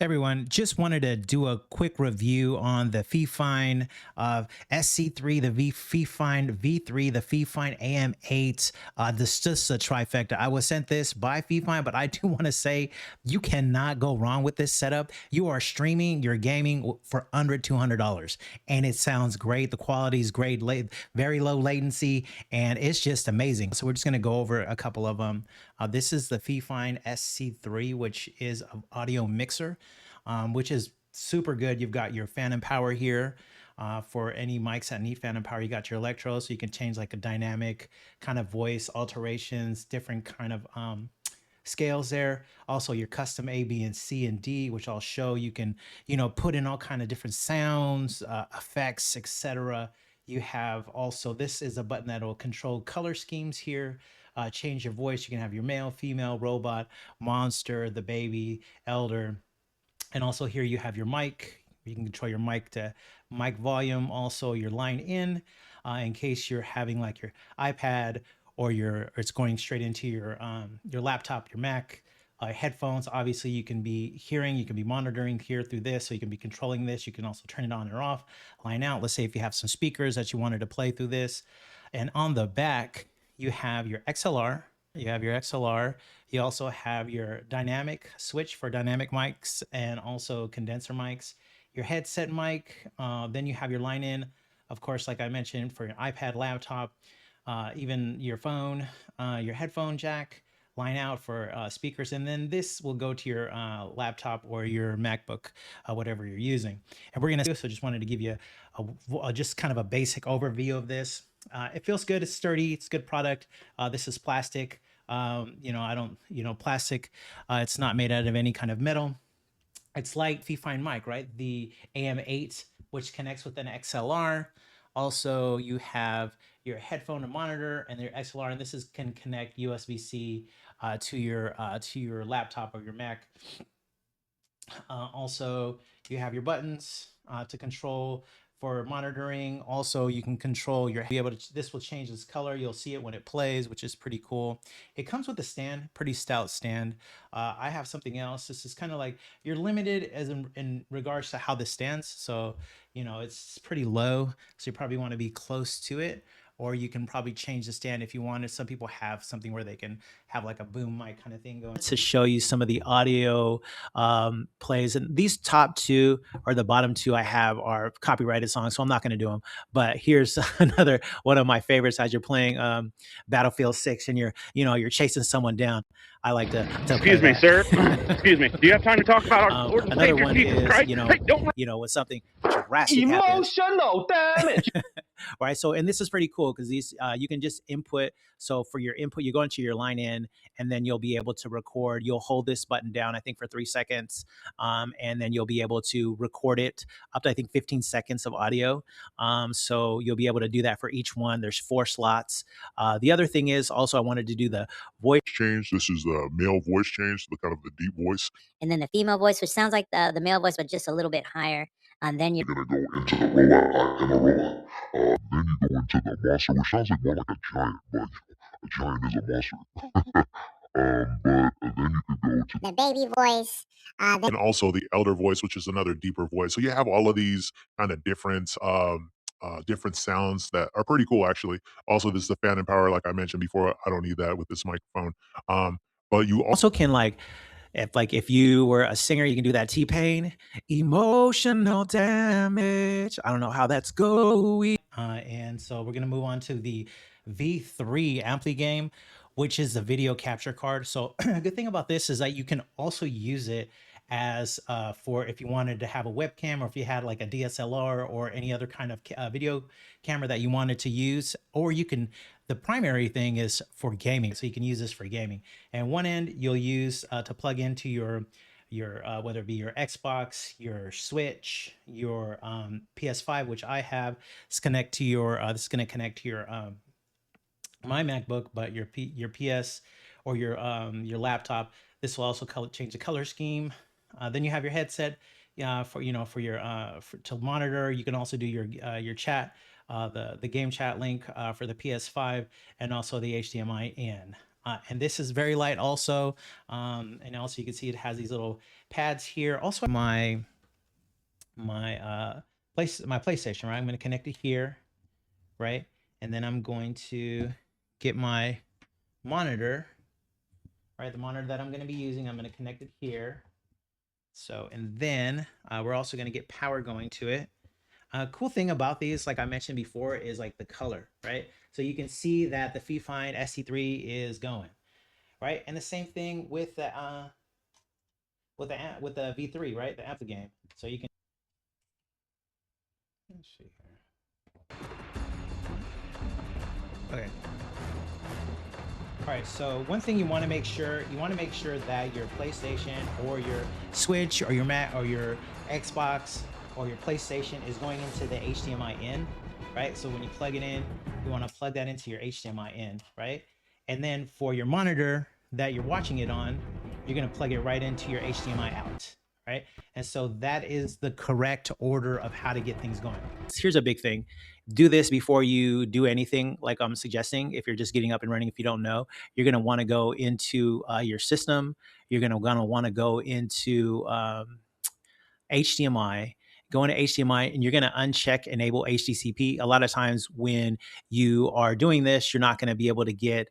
Everyone, just wanted to do a quick review on the FIFINE SC3, the FIFINE V3, the FIFINE AM8. This is just a trifecta. I was sent this by FIFINE, but I do want to say you cannot go wrong with this setup. You are streaming, you're gaming for under $200, and it sounds great. The quality is great, very low latency, and it's just amazing. So we're just going to go over a couple of them. This is the FIFINE SC3, which is an audio mixer, which is super good. You've got your phantom power here for any mics that need phantom power. You got your electro, so you can change like a dynamic kind of voice alterations, different kind of scales there. Also your custom A, B, and C and D, which I'll show. You can, put in all kind of different sounds, effects, etc. You have also, this is a button that will control color schemes here. Change your voice. You can have your male, female, robot, monster, the baby, elder. And also here you have your mic. You can control your mic to mic volume. Also your line in case you're having like your iPad or it's going straight into your laptop, your Mac. Headphones, obviously you can be hearing, you can be monitoring here through this, so you can be controlling this. You can also turn it on or off. Line out, let's say if you have some speakers that you wanted to play through this. And on the back, you have your XLR. You also have your dynamic switch for dynamic mics and also condenser mics, your headset mic. Then you have your line in, of course, like I mentioned, for your iPad, laptop, even your phone, your headphone jack, line out for speakers. And then this will go to your laptop or your MacBook, whatever you're using. And we're going to, so just wanted to give you just kind of a basic overview of this. It feels good. It's sturdy. It's a good product. This is plastic. Plastic, it's not made out of any kind of metal. It's like FIFINE mic, right? The AM8, which connects with an XLR. Also, you have your headphone and monitor and your XLR, and this can connect USB-C to your laptop or your Mac. Also, you have your buttons to control for monitoring. Also, you can control this will change its color. You'll see it when it plays, which is pretty cool. It comes with a stand, pretty stout stand. I have something else. This is kind of like, you're limited as in regards to how this stands. So, it's pretty low. So you probably want to be close to it, or you can probably change the stand if you wanted. Some people have something where they can have like a boom mic kind of thing going. To show you some of the audio plays, and these top two or the bottom two I have are copyrighted songs, so I'm not going to do them. But here's another one of my favorites. As you're playing Battlefield 6 and you're chasing someone down, I like to Excuse me, sir. Excuse me. Do you have time to talk about our Lord and another Savior one Jesus is Christ? with something drastic emotional damage. Right. So, and this is pretty cool because these you can just input. So for your input, you go into your line in, and then you'll be able to record. You'll hold this button down, I think, for 3 seconds, and then you'll be able to record it up to, I think, 15 seconds of audio. So you'll be able to do that for each one. There's 4 slots. The other thing is also I wanted to do the voice change. This is the male voice change, the kind of the deep voice. And then the female voice, which sounds like the male voice, but just a little bit higher. And then you're going to go into the robot. I'm a robot. Then you go into the monster, which sounds like more like a giant, but a giant is a monster. But then you can go to the baby voice. And also the elder voice, which is another deeper voice. So you have all of these kind of different sounds that are pretty cool, actually. Also, this is the phantom power, like I mentioned before. I don't need that with this microphone. But you also can if you were a singer, you can do that T-Pain, emotional damage. I don't know how that's going. And so we're going to move on to the V3 AmpliGame, which is the video capture card. So a good thing about this is that you can also use it as for if you wanted to have a webcam, or if you had like a DSLR or any other kind of video camera that you wanted to use, or the primary thing is for gaming. So you can use this for gaming. And one end you'll use to plug into your whether it be your Xbox, your Switch, your PS5, which I have. This is going to connect to your my MacBook, but your PS or your laptop. This will also change the color scheme. Then you have your headset for to monitor. You can also do your chat, the game chat link for the PS5, and also the HDMI in. And this is very light also. And also you can see it has these little pads here. Also my PlayStation, right? I'm going to connect it here, right? And then I'm going to get my monitor, right? The monitor that I'm going to be using, I'm going to connect it here. So, and then we're also going to get power going to it. Cool thing about these, like I mentioned before, is like the color, right? So you can see that the FIFINE SC3 is going, right? And the same thing with the V3, right? The AmpliGame. So you can, let's see here. Okay. All right, so one thing you want to make sure that your PlayStation or your Switch or your Mac or your Xbox or your PlayStation is going into the HDMI in, right? So when you plug it in, you want to plug that into your HDMI in, right? And then for your monitor that you're watching it on, you're going to plug it right into your HDMI out, right? And so that is the correct order of how to get things going. Here's a big thing. Do this before you do anything like I'm suggesting. If you're just getting up and running, if you don't know, you're going to want to go into your system. You're going to want to go into HDMI, go into HDMI, and you're going to uncheck enable HDCP. A lot of times when you are doing this, you're not going to be able to get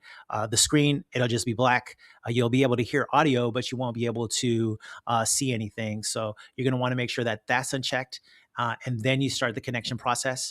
the screen. It'll just be black. You'll be able to hear audio, but you won't be able to see anything. So you're going to want to make sure that that's unchecked. And then you start the connection process.